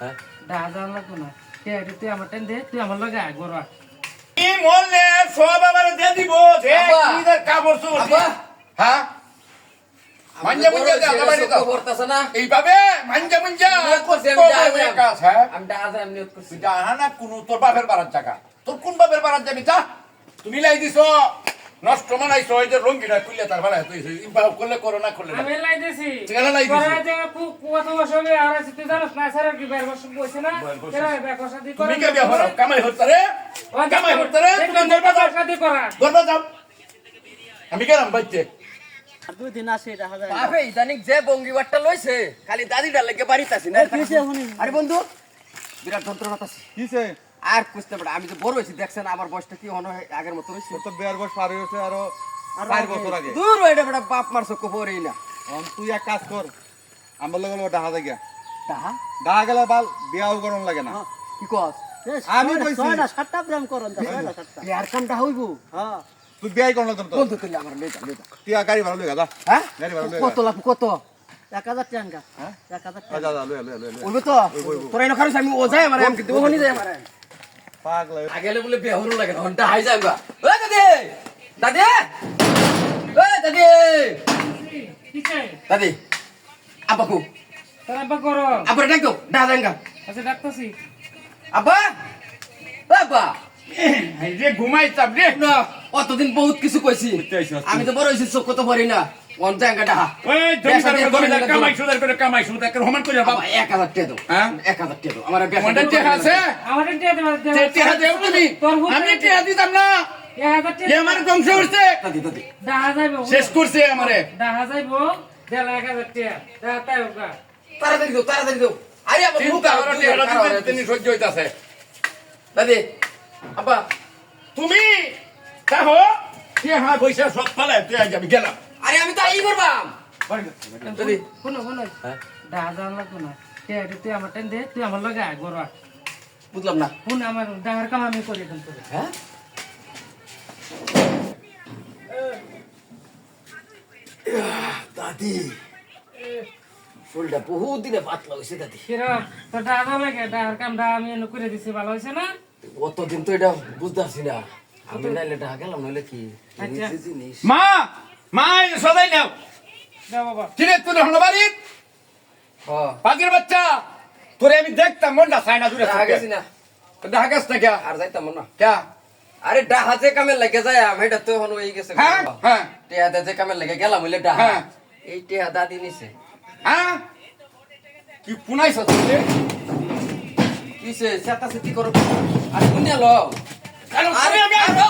হ্যাঁ দাদা লাগতো না তুই আমার টাইম দে তুই আমার লগে আয় বড় কি বললে সব আবার দিয়ে দিব যে কিদের কাপড় চোপড় হ্যাঁ মাঞ্জা মুঞ্জা দে আমার বাড়ি তো করতেছ না এইভাবে মাঞ্জা মুঞ্জা করছি কাজ হ্যাঁ আমি দাদা আমি নিয়ত করছি জানা না কোন তোর বাপের বাড়ার জায়গা তোর কোন বাপের বাড়ার যাবি তা তুমি লাই দিছো নষ্ট মানাইছো এই যে রঙ্গিটা খুললে তার বাড়ায় তুই ইম্পাও করলে করো না করলে আমি লাইতেছি কেন লাই দিছিস তোরা যে কত বছর আর আছে তুই জানিস না স্যার কি বের বছর বইছে না এরা বেকসা দি করে তুমি কে বিয়া করো কামাই হচ্ছে রে কামাই হচ্ছে রে তুমি গরবা যাও শাদি করা গরবা যাও আমি গেলাম বাইতে দুই দিন আসে দেখা যায় বাপে ইদানিক যে বঙ্গিবারটা লইছে খালি দাদিটার লাগে বাড়িতে আছি না আরে বন্ধু বিরাট যন্ত্রণা আছে কিছে আর কুছতে পারে আমি তো বড় হইছি দেখছেন আমার বয়সটা কি হনো আগের মতো হইছে তোর তো বিয়ার বয়স পার হয়েছে আরো 4 বছর আগে দূর এটা বড় বাপ মার চোখ পড়েই না তুই এক কাজ কর আমার লগে ডাহা দে গিয়া তাহা ডাহা গেলে বাল বিয়াও করন লাগে না কি কস আমি কইছি 7টা প্রেম করন 7টা বিয়ার কামটা হইবো হ্যাঁ তুই বিয়াই করন লাগতো তো বন্ধু তুই আমার লইতা তুই গাড়ি ভাড়া লইগা যা হ্যাঁ গাড়ি ভাড়া লইগা কত লাভ কত 1000 টাকা হ্যাঁ 1000 যা যা লইয়া লইয়া লইয়া ওইব তো তোরা এনে খারুস আমি ও যাই আমার আমি কিন্তু ওখানে যাই আমার পাগলা আগেলে বলে বিয়া হলো লাগে ঘন্টা হাই যাইবা ওই দাদি দাদি ওই দাদি কি চাই দাদি আব্বাকু তোরা বা করো আব্বা ডাকো দাদাঙ্গা আচ্ছা ডাক্তারছি আব্বা বাবা এই যে ঘুমাইতাম রে না অতদিন বহুত কিছু কইছি আমি তো বড় হইছি চোখ কত পারি না কোন জায়গা ডাহা ওই জমিদার কামাই সুদার করে হমান করে বাবা বাবা 1000 টাকা দাও হ্যাঁ 1000 টাকা দাও আমার বেশি মন্ডা টেহা আছে আমাদের টিয়া দে টেহা দেও তুমি আমি টেহা দিতাম না 1000 এ আমার ধ্বংস করছে দাদি দাদি দেখা যাইবো শেষ করছে আমারে দেখা যাইবো 1000 টাকা দেখা তাই হোক তাড়াতাড়ি দাও আরে আমার মুখ চিন্তা করো টেহা দিতে সহ্য হইতাছে দাদি আব্বা তুমি দেখো টেহা পয়সা সব ফালায় তুই আজ আমি গেলাম আরে আমি তো এই করবাম দাদি শুনো দাদা লাগতো না তুই আমার টাইম দে তুই আমার লগে আয় বড় বুঝলাম না শুন আমার ডাঙার কাম আমি করে দেন তোরে হ্যাঁ দাদি ফুলটা বহুত দিনে পাতলা হয়েছে দাদি কিরম তোর দাদা লাগে ডাঙার কামটা আমি এনে করে দিছি ভালো হয়েছে না অতদিন তো এটা বুঝতে পারছি না আমি নাইলে ঢাকা গেলাম নইলে কি আচ্ছা। জিনিস মা মা সদাই নাও দে বাবা কিরে তুই হলো বাড়ি হ্যাঁ পাখির বাচ্চা তোরে আমি দেখতাম মনটা চাই না দূরে ঢাকা গেছি না দেখা গেছ না কে আর যাইতাম না কে আরে ডাহাতে কামে লাগে যায় আমি এটা তো এখন হয়ে গেছে হ্যাঁ হ্যাঁ টেহাতে যে কামে লাগে গেলাম হইলে ডাহা হ্যাঁ। এই টেহা দাদি নিছে হ্যাঁ কি পুনাইছ তুই কিসে সেটা সেটি করো আর শুনে লো কারণ আমি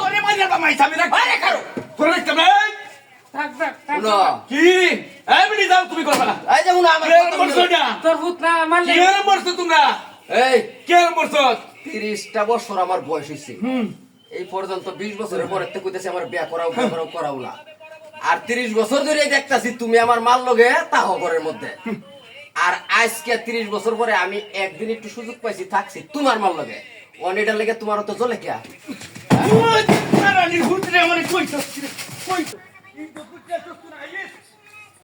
আরে মারিয়া বামাই সামি রাখ আরে কারো তোরে দেখতাম এই থাক থাক থাক শুনো কি এই বিডি যাও তুমি করবা না এই যে শুনো আমার কে কথা মরছো শুনো। না তোর ভূত না আমার কি মরছো তোমরা এই কে মরছো 30টা বছর আমার বয়স হইছে এই পর্যন্ত 20 বছরের পরে তো কইতেছে আমার বিয়া করাও না আর 30 বছর ধরে দেখতাছি তুমি আমার মাল লগে তাহ ঘরের মধ্যে আর আজকে 30 বছর পরে আমি একদিন একটু সুযোগ পাইছি থাকছি তোমার মাল লগে অনেকটা লেগে তোমার তো জ্বলে কিয়া রানীর হুতরে আমারে কইছস কইছস